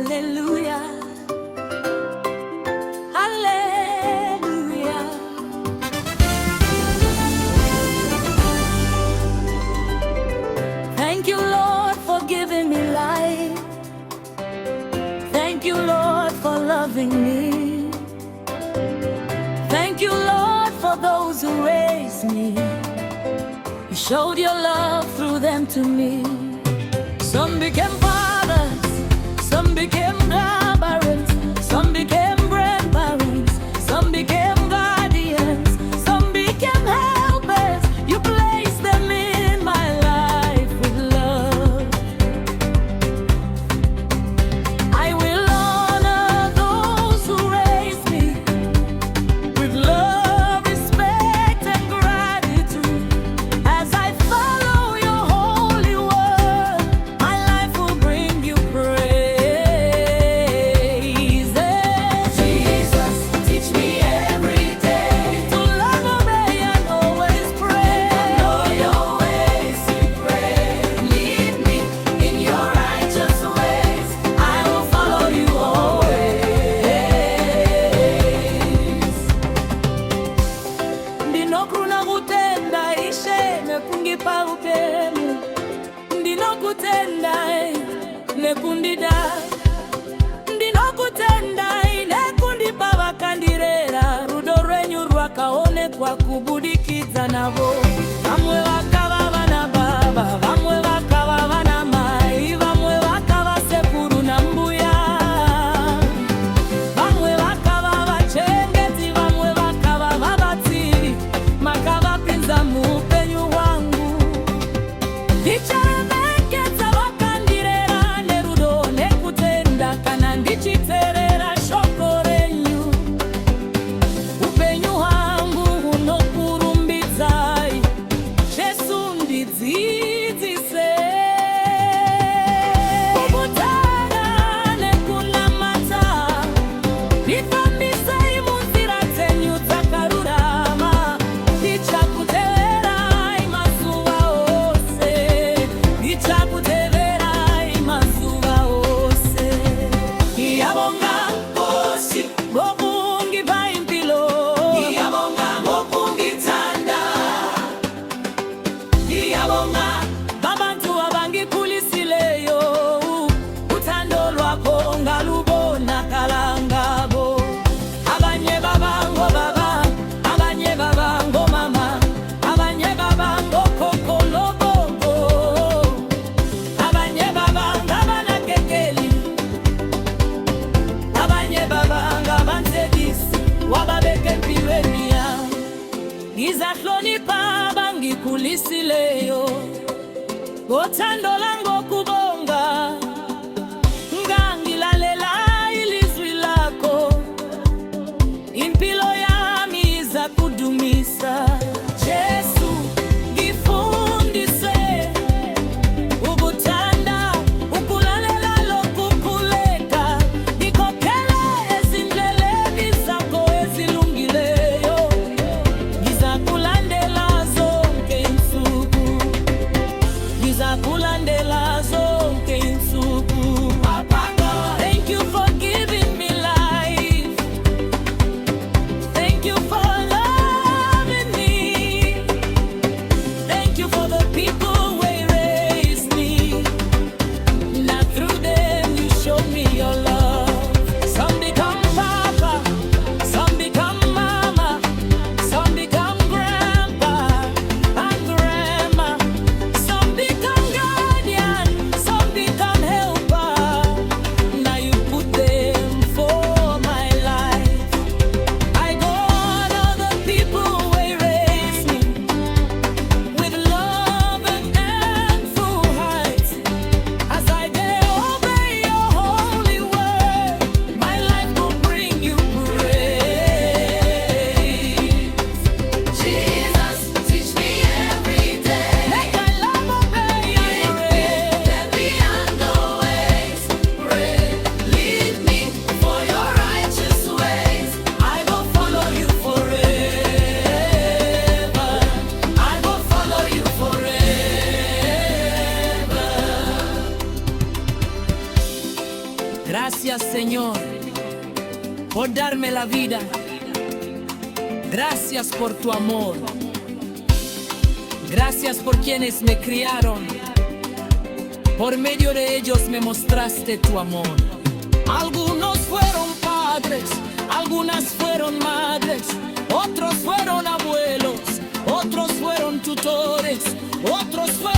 Hallelujah. Hallelujah. Thank you, Lord, for giving me life. Thank you, Lord, for loving me. Thank you, Lord, for those who raised me. You showed your love through them to me. Some became fathers, some became grandparents, some became grandparents, some became guardians, some became helpers. You placed them in my life with love. I will honor those who raised me with love, respect, and gratitude. As I follow your holy word, my life will bring you praise. Jesus, teach me every day to love, obey, and always pray. I know your ways, you pray. Lead me in your righteous ways. I will follow you always. Ndinokruna kutenda ishe nekungipa upemu. Ndinokutenda nekundida. Ndinokutenda nekundipa vakandirera. Rudo rwenyu rwakaone kwa kubudikidza navo. Vamwe vakava vana baba, vamwe vakava vana mai, vamwe vakava sekuru na mbuya. Vamwe vakava vachengeti, vamwe vakava vabatsiri, makavapinza muupenyu hwangu. Ndicharemekedza vakandirera nerudo nekutenda, kana ndichiteerera shoko renyu. Upenyu hwangu hunokurumbidzai, Jesu ndidzidzise. Kukutana nekunamata, ndifambisei munzira dzenyu dzakarurama. Ndichakuteverai mazuva ose, ndichakuteverai mazuva ose. Ndiyabonga Nkosi ngokungipa impilo, ndiyabonga ngokungithanda, ndiyabonga ngabantu abangikhulisileyo. Uthando lwakho ngalubonakala ngabo. Abanye babango baba, abanye babango mama, abanye babango khokho lobobo, abanye babanga banakekeli, abanye babanga bansebisi wababeke empilweni yami. Ngizahlonipha abangikhulisileyo, ngothando langokubonga. Ngangilalela ilizwi lakho, impilo yami iza kudumisa. Jesu, ngifundise ukuthanda, ukulalela lokukhuleka. Ngikhokhele ezindleleni zakho ezilungileyo. Ngizakulandela zonke insuku, ngizakulandela zonke Gracias, Señor, por darme la vida. Gracias por tu amor. Gracias por quienes me criaron. Por medio de ellos me mostraste tu amor. Algunos fueron padres, algunas fueron madres, otros fueron abuelos, otros fueron tutores, otros fueron